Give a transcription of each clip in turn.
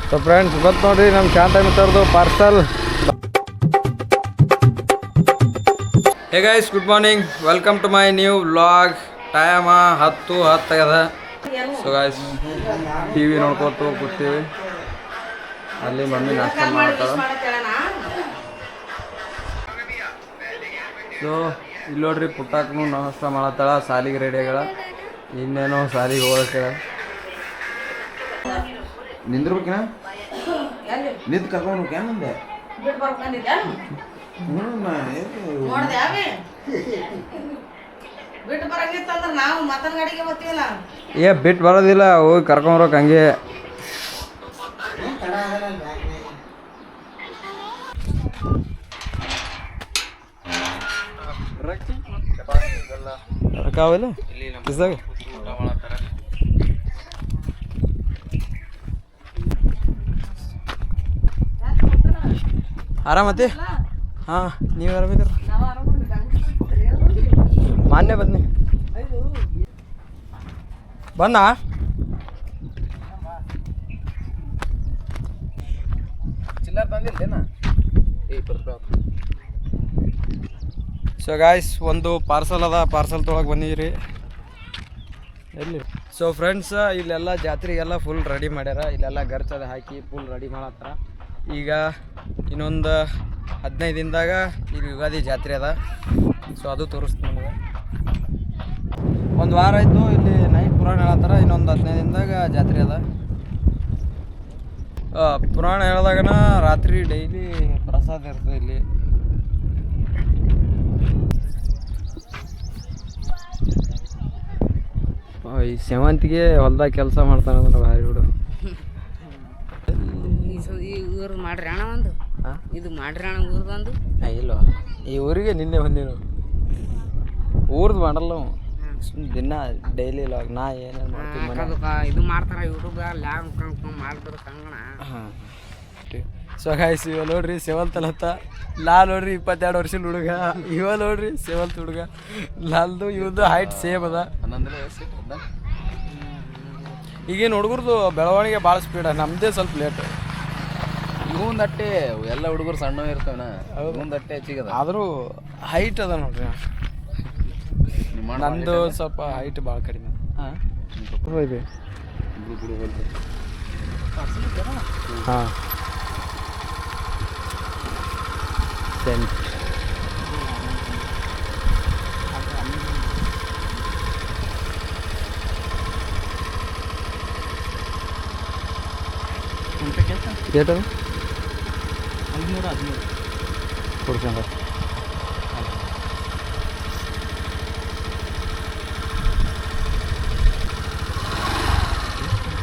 So friends ಇವತ್ತು ನೋಡ್ರಿ ನಮ್ಮ ಶಾಂತ ಮಿತ್ರದು parcel. Hey guys, good morning, welcome to my new vlog. Time 10 ಆಗ್ಯದ. ಸೊ ಗೈಸ್ ಟಿ ವಿ ನೋಡ್ಕೊತ ಕೂತೀವಿ. ಅಲ್ಲಿ ಮಮ್ಮಿ ನಾಷ್ಟ ಮಾಡ್ತಾಳೆ. ಸೊ ಇಲ್ಲಿ ನೋಡ್ರಿ ಪುಟ್ಟಕ್ಕೂ ನಾಷ್ಟ ಮಾಡತ್ತಾಳ. ಸಾಲಿಗೆ ರೆಡಿ ಆಗ್ಯಾಳ. ಇನ್ನೇನೋ ಸಾಲಿಗೆ ಹೋಗಕ್ಕೆ ನಿಂದ್ರಬೇಕಿನ ನಿಂತು ಕರ್ಕೊಂಡು ಏನಂದೆ ಏ ಬಿಟ್ಟು ಬರೋದಿಲ್ಲ, ಹೋಗಿ ಕರ್ಕೊಂಬರೋಕೆ ಹಂಗೆ. ರೊಕ್ಕಾವಿಲ್ಲ ಕಿಸ್ದಾಗ ಆರಾಮತಿ? ಹಾಂ, ನೀವು ಆರಾಮಿದ್ದೀರ? ಮಾನ್ಯ ಬನ್ನಿ ಬಂದ. ಸೊ ಗಾಯ್ಸ್ ಒಂದು ಪಾರ್ಸಲ್ ಅದ, ಪಾರ್ಸಲ್ ತೊಗೊಳಕ್ಕೆ ಬಂದಿದ್ರಿ. ಎಲ್ಲಿ? ಸೊ ಫ್ರೆಂಡ್ಸ್ ಇಲ್ಲೆಲ್ಲ ಜಾತ್ರೆಗೆಲ್ಲ ಫುಲ್ ರೆಡಿ ಮಾಡ್ಯಾರ. ಇಲ್ಲೆಲ್ಲ ಗರ್ಚದ ಹಾಕಿ ಫುಲ್ ರೆಡಿ ಮಾಡತ್ತಾರ. ಈಗ ಇನ್ನೊಂದು 15 ದಿನದಾಗ ಈಗ ಯುಗಾದಿ ಜಾತ್ರೆ ಅದ. ಸೊ ಅದು ತೋರಿಸ್ತೀನಿ ನಿಮಗೆ. ಒಂದು ವಾರ ಆಯಿತು ಇಲ್ಲಿ ನೈಟ್ ಪುರಾಣ ಹೇಳತ್ತಾರ. ಇನ್ನೊಂದು 15 ದಿನದಾಗ ಜಾತ್ರೆ ಅದ. ಪುರಾಣ ಹೇಳಿದಾಗನ ರಾತ್ರಿ ಡೈಲಿ ಪ್ರಸಾದ ಇರ್ತದೆ ಇಲ್ಲಿ. ಈ ಸೇವಂತಿಗೆ ಹೊಲ್ದಾಗ ಕೆಲಸ ಮಾಡ್ತಾನಂದ್ರೆ ಭಾರಿ ಬಿಡು. ಊರು ಮಾಡ್ರಿ ಅಣ್ಣ ಒಂದು ಇದು ಮಾಡ್ರಿ ಅಣ್ಣ ಊರ್ದೊಂದು ಇಲ್ಲ, ಈ ಊರಿಗೆ ನಿನ್ನೆ ಬಂದೀವಿ. ಊರ್ದು ಮಾಡಲ್ಲ ನಾವು, ದಿನ ಡೈಲಿ ಲಾಗ್ ನಾ ಏನೇನು ಮಾಡ್ತೀವಿ. ಇದು ಮಾಡ್ತಾರ ಯೂಟ್ಯೂಬ್ದಾಗ ಲ್ಯಾಬ್ ಮಾಡ್ತಾರ ಕಂಗಣ. ಹಾಂ. ಸೊ ಗಾಯ್ಸ್ ಇವ ನೋಡ್ರಿ ಸೇವಂತಲತ್ತ ಲಾ ನೋಡ್ರಿ 22 ವರ್ಷದ ಹುಡುಗ. ಇವ ನೋಡ್ರಿ ಸೇವಂತ ಹುಡುಗ. ಲಾಲ್ದು ಇವ್ದು ಹೈಟ್ ಸೇಮ್ ಅದ. ಈಗೇನು ಹುಡುಗರ್ದು ಬೆಳವಣಿಗೆ ಭಾಳ ಸ್ಪೀಡ, ನಮ್ಮದೇ ಸ್ವಲ್ಪ ಲೇಟ್. ಇವೊಂದು ಅಟ್ಟೆ ಎಲ್ಲ ಹುಡುಗರು ಸಣ್ಣ ಇರ್ತವನ, ಒಂದು ಅಟ್ಟೆ ಹೆಚ್ಚಿಗದ. ಆದರೂ ಹೈಟ್ ಅದ ನೋಡ್ರಿ. ನಂದು ಸ್ವಲ್ಪ ಹೈಟ್ ಭಾಳ ಕಡಿಮೆ. ಹಾಂ ಹಾಂ ಸೆಂಟ್ ಏಟು 15 ಕೊಡ್ಸಂಡ.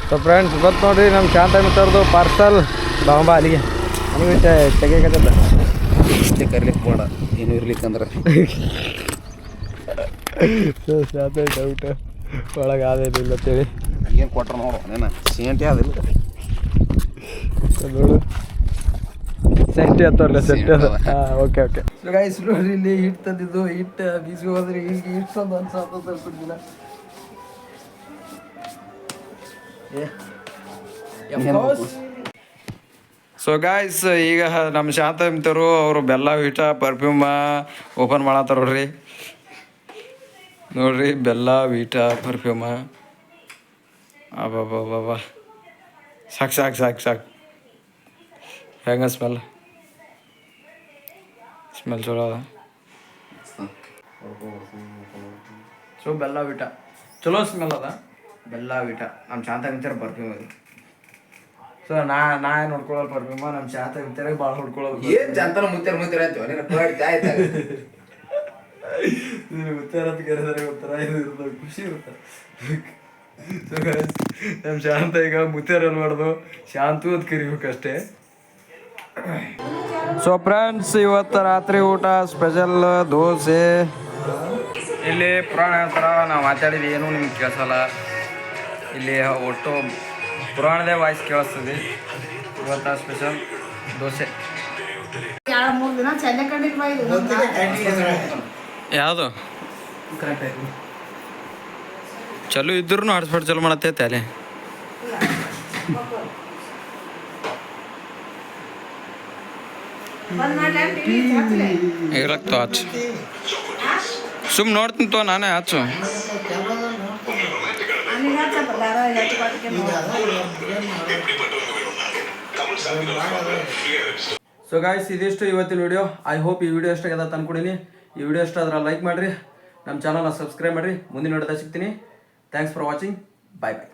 ಸೊ ಫ್ರೆಂಡ್ಸ್ ಇವತ್ತು ನೋಡ್ರಿ ನಮ್ಮ ಶಾಂತ ಮಿತ್ರದು ಪಾರ್ಸಲ್. ಬಾಂಬಾ ಅಲ್ಲಿಗೆ ನನಗೆ ತೆಗಿಯಕತ್ತದ. ಇಷ್ಟೇ ಕರ್ಲಿಕ್ಕೆ ಬೇಡ, ಏನು ಇರ್ಲಿಕ್ಕಂದ್ರೆ ಸೊ ಶಾಂತ ಡೌಟ್ ಒಳಗೆ ಆದೇನಿಲ್ಲ ಅಂತೇಳಿ ಏನು ಕೊಟ್ರ ನೋಡು ನೇನ ಸೇಂಟಿ ಅದಿಲ್ಲ ನೋಡು. ಸೆಂಟಿ ಹತ್ತವ್ರಲ್ಲ, ಸೆಂಟಿ ಅದ. ಹಾಂ ಓಕೆ ಓಕೆ. ಸೊ ಗೈಸ್ ನೋಡ್ರಿ ಇಲ್ಲಿ ಹಿಟ್ಟು ತಂದಿದ್ದು. ಹಿಟ್ಟು ಬೀಸಿ ಹೋದ್ರಿ. ಈಗ ಹಿಟ್ಟು ತಂದು ಅನ್ಸಾತ ಸ್ವಲ್ಪ ದಿನ. ಸೊ ಗಾಯ್ಸ್ ಈಗ ನಮ್ಮ ಶಾಂತ ಮಿತ್ರರು ಅವರು ಬೆಲ್ಲ ವೀಟ ಪರ್ಫ್ಯೂಮ ಓಪನ್ ಮಾಡತ್ತಾರ ನೋಡ್ರಿ. ನೋಡ್ರಿ ಬೆಲ್ಲ ವೀಟ ಪರ್ಫ್ಯೂಮ. ಅಬ್ಬಬ್ಬಬ್ಬ ಸಾಕು ಸಾಕು ಸಾಕು ಸಾಕು. ಹೆಂಗ ಸ್ಮೆಲ್? ಸ್ಮೆಲ್ ಚಲೋ ಅದ. ಸೊ ಬೆಲ್ಲ ವೀಟ ಚಲೋ ಸ್ಮೆಲ್ ಅದ. ಬೆಲ್ಲ ವೀಟ ನಮ್ಮ ಶಾಂತ ಮಿತ್ರ ಪರ್ಫ್ಯೂಮ್ ಅದು. ಸೊ ನಾ ಏನು ಹೊಡ್ಕೊಳ್ಳೋದು ಪರ್ಫ್ಯೂಮ, ನಮ್ಮ ಶಾಂತ ಮಿತ್ರಗೆ ಭಾಳ ಹೊಡ್ಕೊಳ್ಳೋದು. ಏನು ಜಂತನ ಮುತ್ತರ ಮುತ್ತಾರ ಕರೆದರೆ ಒಂಥರ ಇದು ಇರ್ತದೆ, ಖುಷಿ ಇರುತ್ತೆ. ಸೊ ನಮ್ಮ ಶಾಂತ ಈಗ ಮುತ್ತಾರ ಅನ್ಬಾರ್ದು, ಶಾಂತು ಅಂತ ಕರಿಬೇಕಷ್ಟೇ. ಸೊ ಫ್ರೆಂಡ್ಸ್ ಇವತ್ತು ರಾತ್ರಿ ಊಟ ಸ್ಪೆಷಲ್ ದೋಸೆ. ಇಲ್ಲಿ ಪುರಾಣ ಹೇಳ್ತಾರ, ನಾವು ಮಾತಾಡಿದ್ದು ಏನೂ ನಿಮ್ಗೆ ಕೇಳಿಸಲ್ಲ. ಇಲ್ಲಿ ಒಟ್ಟು ಪುರಾಣದೇ ವಾಯ್ಸ್ ಕೇಳಿಸ್ತದೆ. ಇವತ್ತು ಸ್ಪೆಷಲ್ ದೋಸೆ. ಯಾವುದು ಚಲೋ ಇದ್ರೂ ಹಾಟ್ಸ್ಪಾಟ್ ಚಲೋ ಮಾಡತ್ತೈತೆ ಅಲ್ಲಿ. ಇರಕ್ತು ಹಚ್ಚು ಸುಮ್ ನೋಡ್ತೀನಿ ತೋ ನಾನೇ ಹಚ್ಚು ಸೊ ಗಾಯ್ಸ್ ಇದಿಷ್ಟು ಇವತ್ತಿನ ವಿಡಿಯೋ. ಐ ಹೋಪ್ ಈ ವಿಡಿಯೋ ಇಷ್ಟ ಆಗದ ಅನ್ಕೊಂಡಿನಿ. ಈ ವಿಡಿಯೋ ಇಷ್ಟ ಆದ್ರೆ ಲೈಕ್ ಮಾಡಿರಿ, ನಮ್ಮ ಚಾನಲ್ನ ಸಬ್ಸ್ಕ್ರೈಬ್ ಮಾಡಿರಿ. ಮುಂದಿನ ವಿಡಿಯೋದಾಗ ಸಿಗ್ತೀನಿ. Thanks for watching. Bye bye.